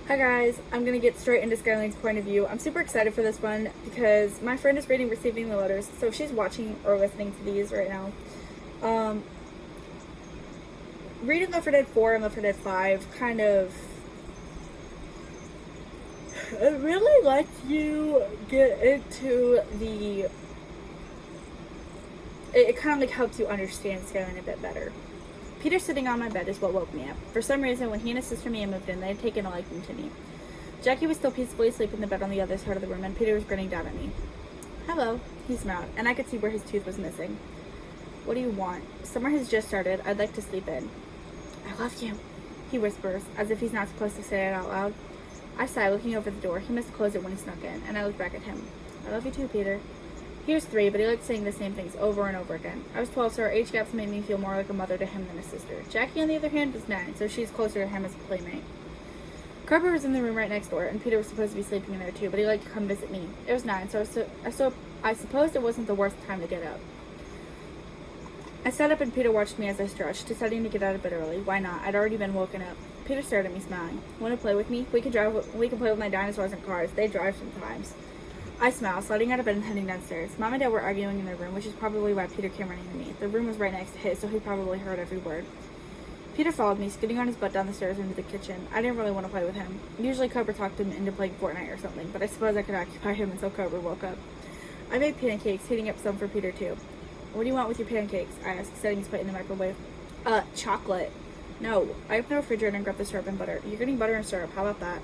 Hi guys, I'm gonna get straight into Skylene's point of view. I'm super excited for this one because my friend is reading Receiving the Letters, so if she's watching or listening to these right now, um, reading Left 4 Dead 4 and Left 4 Dead 5 kind of, it really lets you get into it kind of like helps you understand Skylene a bit better. Peter sitting on my bed is what woke me up. For some reason, when he and his sister Mia moved in, they had taken a liking to me. Jackie was still peacefully asleep in the bed on the other side of the room, and Peter was grinning down at me. Hello, he smiled, and I could see where his tooth was missing. What do you want? Summer has just started. I'd like to sleep in. I love you, he whispers, as if he's not supposed to say it out loud. I sigh, looking over the door. He must have closed it when he snuck in, and I looked back at him. I love you too, Peter. He was 3, but he liked saying the same things over and over again. I was 12, so our age gaps made me feel more like a mother to him than a sister. Jackie, on the other hand, was 9, so she's closer to him as a playmate. Carver was in the room right next door, and Peter was supposed to be sleeping in there too, but he liked to come visit me. It was 9, so I supposed it wasn't the worst time to get up. I sat up and Peter watched me as I stretched, deciding to get out a bit early. Why not? I'd already been woken up. Peter stared at me, smiling. Want to play with me? We can play with my dinosaurs and cars. They drive sometimes. I smiled, sliding out of bed and heading downstairs. Mom and Dad were arguing in their room, which is probably why Peter came running to me. The room was right next to his, so he probably heard every word. Peter followed me, skidding on his butt down the stairs into the kitchen. I didn't really want to play with him. Usually Cobra talked him into playing Fortnite or something, but I suppose I could occupy him until Cobra woke up. I made pancakes, heating up some for Peter too. What do you want with your pancakes? I asked, setting his plate in the microwave. Chocolate. No. I opened the refrigerator and grabbed the syrup and butter. You're getting butter and syrup. How about that?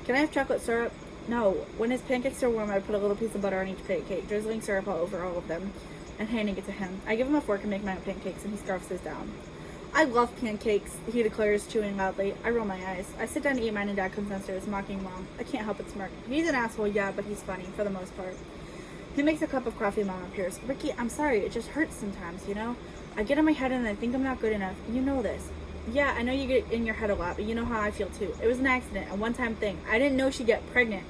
Can I have chocolate syrup? No. When his pancakes are warm, I put a little piece of butter on each pancake, drizzling syrup all over all of them, and handing it to him. I give him a fork and make my own pancakes, and he scarfs his down. I love pancakes, he declares, chewing loudly. I roll my eyes. I sit down to eat mine, and Dad comes downstairs, mocking Mom. I can't help but smirk. He's an asshole, yeah, but he's funny, for the most part. He makes a cup of coffee, Mom appears. Ricky, I'm sorry, it just hurts sometimes, you know? I get in my head and I think I'm not good enough. You know this. Yeah, I know you get in your head a lot, but you know how I feel too. It was an accident, a one-time thing. I didn't know she'd get pregnant.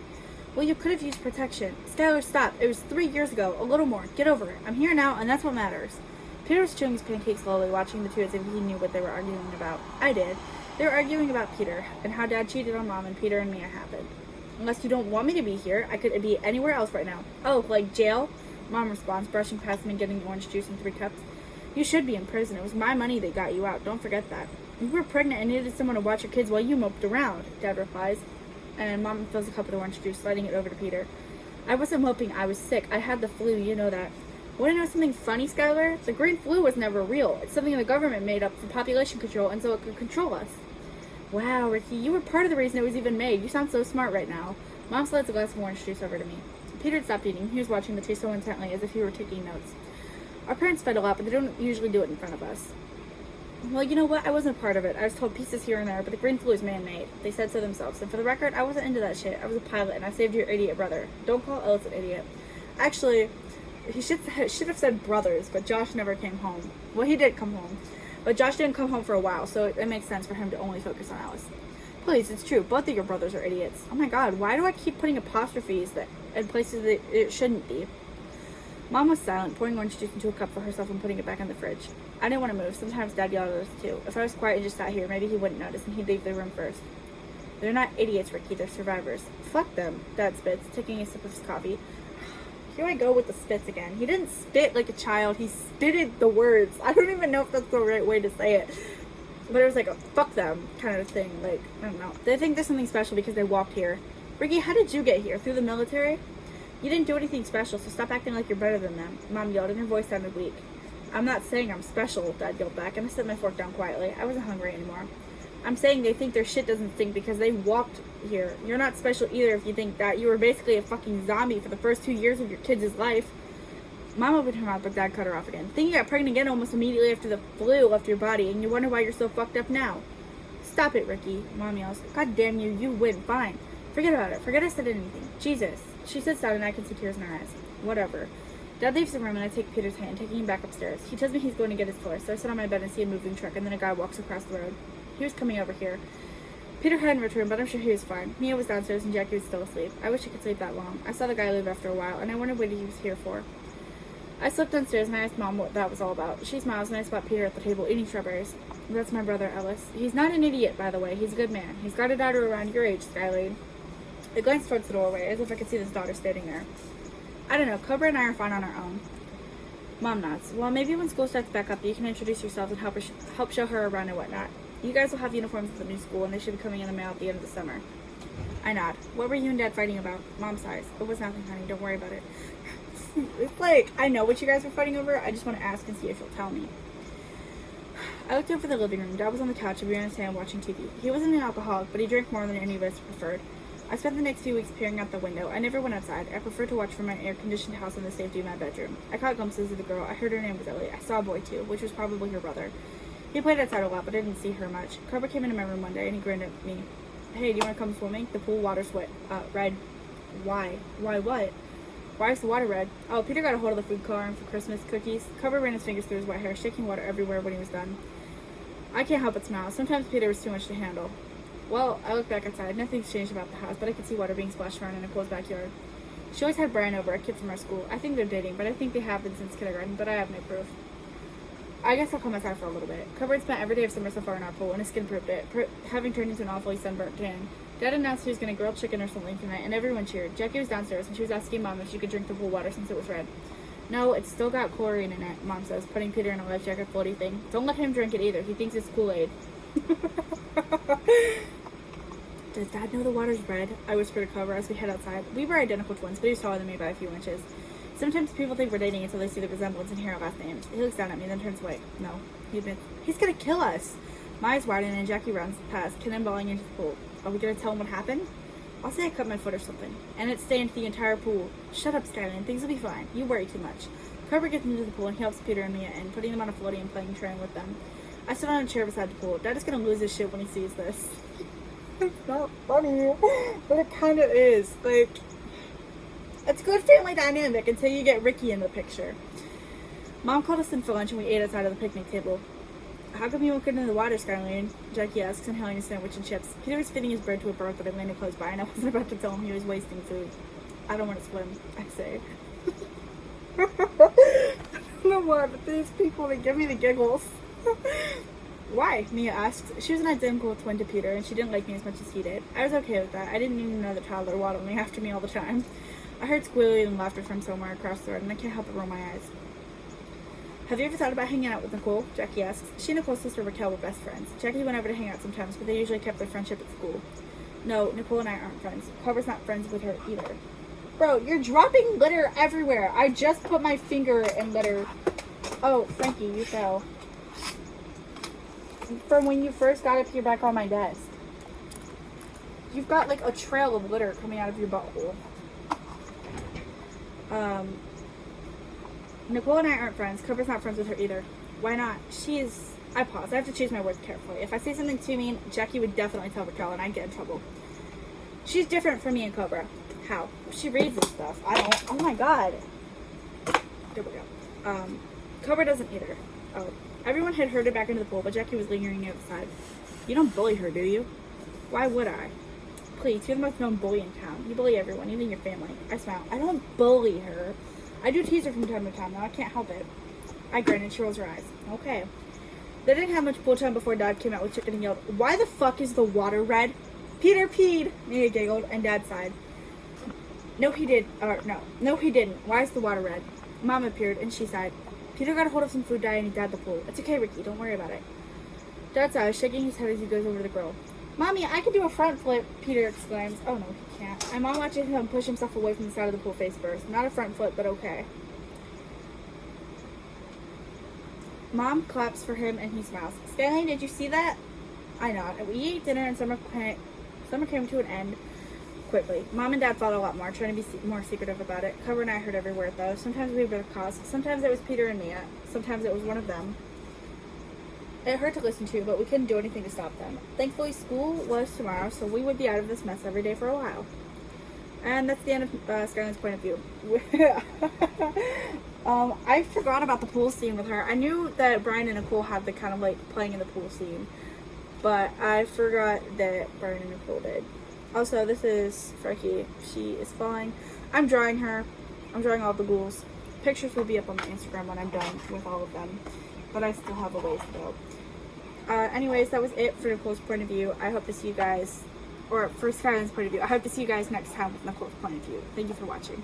Well, you could have used protection. Skylar, stop. It was 3 years ago. A little more. Get over it. I'm here now, and that's what matters. Peter was chewing his pancakes slowly, watching the two as if he knew what they were arguing about. I did. They were arguing about Peter, and how Dad cheated on Mom, and Peter and Mia happened. Unless you don't want me to be here, I could be anywhere else right now. Oh, like jail? Mom responds, brushing past him and getting orange juice in 3 cups. You should be in prison. It was my money that got you out. Don't forget that. You were pregnant and needed someone to watch your kids while you moped around, Dad replies. And Mom fills a cup of the orange juice, sliding it over to Peter. I wasn't moping. I was sick. I had the flu. You know that. Want to know something funny, Skylar? The green flu was never real. It's something the government made up for population control, and so it could control us. Wow, Ricky, you were part of the reason it was even made. You sound so smart right now. Mom slides a glass of orange juice over to me. Peter had stopped eating. He was watching the two so intently, as if he were taking notes. Our parents fight a lot, but they don't usually do it in front of us. Well, you know what? I wasn't part of it. I was told pieces here and there, but the green flu is man-made. They said so themselves. And for the record, I wasn't into that shit. I was a pilot, and I saved your idiot brother. Don't call Ellis an idiot. Actually, he should have said brothers, but Josh never came home. Well, he did come home, but Josh didn't come home for a while, so it makes sense for him to only focus on Alice. Please, it's true. Both of your brothers are idiots. Oh my god, why do I keep putting apostrophes in places that it shouldn't be? Mom was silent, pouring orange juice into a cup for herself and putting it back in the fridge. I didn't want to move. Sometimes Dad yelled at us too. If I was quiet and just sat here, maybe he wouldn't notice and he'd leave the room first. They're not idiots, Ricky. They're survivors. Fuck them, Dad spits, taking a sip of his coffee. Here I go with the spits again. He didn't spit like a child. He spitted the words. I don't even know if that's the right way to say it. But it was like a fuck them kind of thing. Like, I don't know. They think there's something special because they walked here. Ricky, how did you get here? Through the military? You didn't do anything special, so stop acting like you're better than them. Mom yelled, and her voice sounded weak. I'm not saying I'm special, Dad yelled back, and I set my fork down quietly. I wasn't hungry anymore. I'm saying they think their shit doesn't stink because they walked here. You're not special either if you think that. You were basically a fucking zombie for the first 2 years of your kids' life. Mom opened her mouth, but Dad cut her off again. Think you got pregnant again almost immediately after the flu left your body, and you wonder why you're so fucked up now. Stop it, Ricky, Mom yells. God damn you, you win, fine. Forget about it. Forget I said anything. Jesus. She sits down and I can see tears in her eyes. Whatever. Dad leaves the room and I take Peter's hand, taking him back upstairs. He tells me he's going to get his toy, so I sit on my bed and see a moving truck, and then a guy walks across the road. He was coming over here. Peter hadn't returned, but I'm sure he was fine. Mia was downstairs and Jackie was still asleep. I wish I could sleep that long. I saw the guy leave after a while, and I wondered what he was here for. I slipped downstairs and I asked Mom what that was all about. She smiles and I spot Peter at the table eating strawberries. That's my brother, Ellis. He's not an idiot, by the way. He's a good man. He's got a daughter around your age, Skielene. I glanced towards the doorway, as if I could see this daughter standing there. I don't know. Cobra and I are fine on our own. Mom nods. Well, maybe when school starts back up, you can introduce yourself and help show her around and whatnot. You guys will have uniforms at the new school, and they should be coming in the mail at the end of the summer. I nod. What were you and Dad fighting about? Mom sighs. It was nothing, honey. Don't worry about it. It's like, I know what you guys were fighting over. I just want to ask and see if you'll tell me. I looked over the living room. Dad was on the couch and we were on his hand watching TV. He wasn't an alcoholic, but he drank more than any of us preferred. I spent the next few weeks peering out the window. I never went outside. I preferred to watch from my air-conditioned house in the safety of my bedroom. I caught glimpses of the girl. I heard her name was Ellie. I saw a boy, too, which was probably her brother. He played outside a lot, but I didn't see her much. Cobra came into my room one day, and he grinned at me. Hey, do you want to come swimming? The pool water's red. Why? Why what? Why is the water red? Oh, Peter got a hold of the food coloring for Christmas cookies. Cobra ran his fingers through his wet hair, shaking water everywhere when he was done. I can't help but smile. Sometimes Peter was too much to handle. Well, I looked back outside. Nothing's changed about the house, but I could see water being splashed around in Nicole's backyard. She always had Brian over, a kid from our school. I think they're dating, but I think they have been since kindergarten, but I have no proof. I guess I'll come outside for a little bit. Cobra had spent every day of summer so far in our pool, and his skin proved it, having turned into an awfully sunburnt tan. Dad announced he was going to grill chicken or something tonight, and everyone cheered. Jackie was downstairs, and she was asking Mom if she could drink the pool water since it was red. No, it's still got chlorine in it, Mom says, putting Peter in a life jacket floaty thing. Don't let him drink it either. He thinks it's Kool-Aid. Does Dad know the water's red? I whispered to Cobra as we head outside. We were identical twins, but he was taller than me by a few inches. Sometimes people think we're dating until they see the resemblance and hear our last names. He looks down at me, then turns away. No, he admits, he's gonna kill us. My eyes widen and Jackie runs past, cannonballing into the pool. Are we gonna tell him what happened? I'll say I cut my foot or something. And it stained the entire pool. Shut up, Skielene. Things will be fine. You worry too much. Cobra gets into the pool and he helps Peter and Mia in, putting them on a floaty and playing train with them. I sit on a chair beside the pool. Dad is gonna lose his shit when he sees this. It's not funny, but it kind of is. Like, it's good family dynamic until you get Ricky in the picture. Mom called us in for lunch and we ate outside of the picnic table. How come you won't get into the water, Skielene? Jackie asks, inhaling a sandwich and chips. Peter was feeding his bird to a bird that had landed close by, and I wasn't about to tell him he was wasting food. I don't want to swim, I say. I don't know why, but these people, they give me the giggles. Why? Mia asked. She was an identical twin to Peter, and she didn't like me as much as he did. I was okay with that. I didn't need another toddler waddling after me all the time. I heard squealing and laughter from somewhere across the road, and I can't help but roll my eyes. Have you ever thought about hanging out with Nicole? Jackie asks. She and Nicole's sister Raquel were best friends. Jackie went over to hang out sometimes, but they usually kept their friendship at school. No, Nicole and I aren't friends. Cobra's not friends with her either. Bro, you're dropping litter everywhere. I just put my finger in litter. Oh, Frankie, you fell. From when you first got up here back on my desk. You've got like a trail of litter coming out of your butthole. Nicole and I aren't friends. Cobra's not friends with her either. Why not? I pause. I have to choose my words carefully. If I say something too mean, Jackie would definitely tell Raquel and I'd get in trouble. She's different from me and Cobra. How? She reads and stuff. I don't. Oh my god. There we go. Cobra doesn't either. Oh. Everyone had herded back into the pool, but Jackie was lingering outside. You don't bully her, do you? Why would I? Please, you're the most known bully in town. You bully everyone, even your family. I smile. I don't bully her. I do tease her from time to time, though. I can't help it. I grin and she rolls her eyes. Okay. They didn't have much pool time before Dad came out with chicken and yelled, "Why the fuck is the water red?" Peter peed. Mia giggled and Dad sighed. No, he did. No, he didn't. Why is the water red? Mom appeared and she sighed. Peter got a hold of some food dye and he dyed the pool. It's okay, Ricky. Don't worry about it. Dad sighs, shaking his head as he goes over to the grill. Mommy, I can do a front flip, Peter exclaims. Oh no, he can't. My mom watches him push himself away from the side of the pool face first. Not a front flip, but okay. Mom claps for him and he smiles. Skielene, did you see that? I nod. We ate dinner and summer came to an end quickly. Mom and Dad thought a lot more, trying to be more secretive about it. Cobra and I heard every word though. Sometimes we were the cause. Sometimes it was Peter and Mia. Sometimes it was one of them. It hurt to listen to, but we couldn't do anything to stop them. Thankfully, school was tomorrow, so we would be out of this mess every day for a while. And that's the end of Skielen's point of view. I forgot about the pool scene with her. I knew that Brian and Nicole had the kind of like playing in the pool scene, but I forgot that Brian and Nicole did. Also, this is Frankie. She is falling. I'm drawing her. I'm drawing all the ghouls. Pictures will be up on my Instagram when I'm done with all of them, but I still have a ways to go. Anyways, that was it for Nicole's point of view. I hope to see you guys, or for Skyline's point of view. I hope to see you guys next time with Nicole's point of view. Thank you for watching.